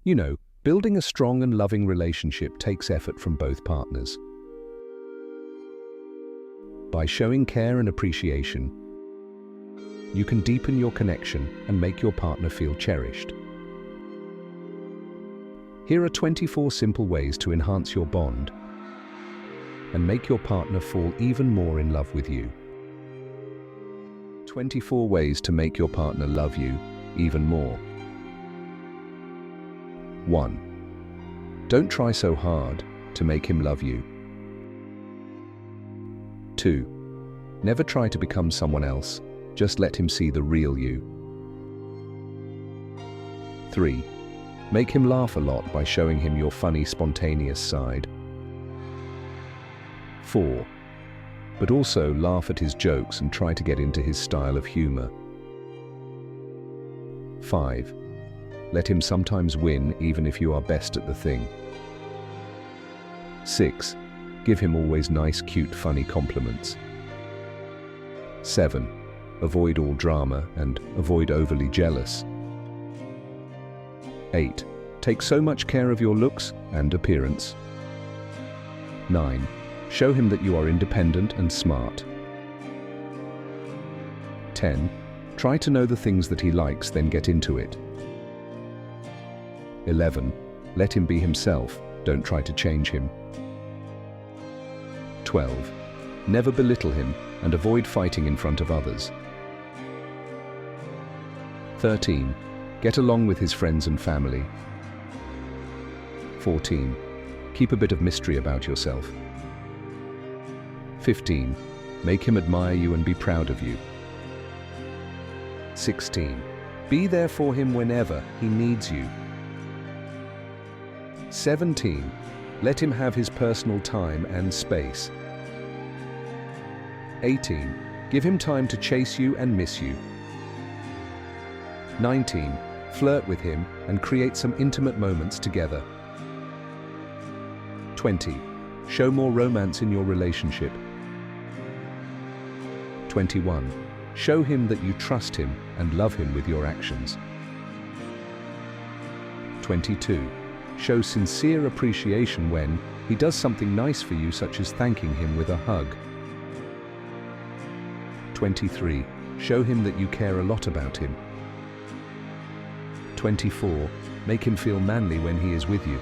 You know, building a strong and loving relationship takes effort from both partners. By showing care and appreciation, you can deepen your connection and make your partner feel cherished. Here are 24 simple ways to enhance your bond and make your partner fall even more in love with you. 24 ways to make your partner love you even more. 1. Don't try so hard to make him love you. 2. Never try to become someone else, just let him see the real you. 3. Make him laugh a lot by showing him your funny, spontaneous side. 4. But also laugh at his jokes and try to get into his style of humor. 5. Let him sometimes win even if you are best at the thing. 6. Give him always nice, cute, funny compliments. 7. Avoid all drama and avoid overly jealous. 8. Take so much care of your looks and appearance. 9. Show him that you are independent and smart. 10. Try to know the things that he likes, then get into it. 11. Let him be himself, don't try to change him. 12. Never belittle him and avoid fighting in front of others. 13. Get along with his friends and family. 14. Keep a bit of mystery about yourself. 15. Make him admire you and be proud of you. 16. Be there for him whenever he needs you. 17. Let him have his personal time and space. 18. Give him time to chase you and miss you. 19. Flirt with him and create some intimate moments together. 20. Show more romance in your relationship. 21. Show him that you trust him and love him with your actions. 22. Show sincere appreciation when he does something nice for you, such as thanking him with a hug. 23. Show him that you care a lot about him. 24. Make him feel manly when he is with you.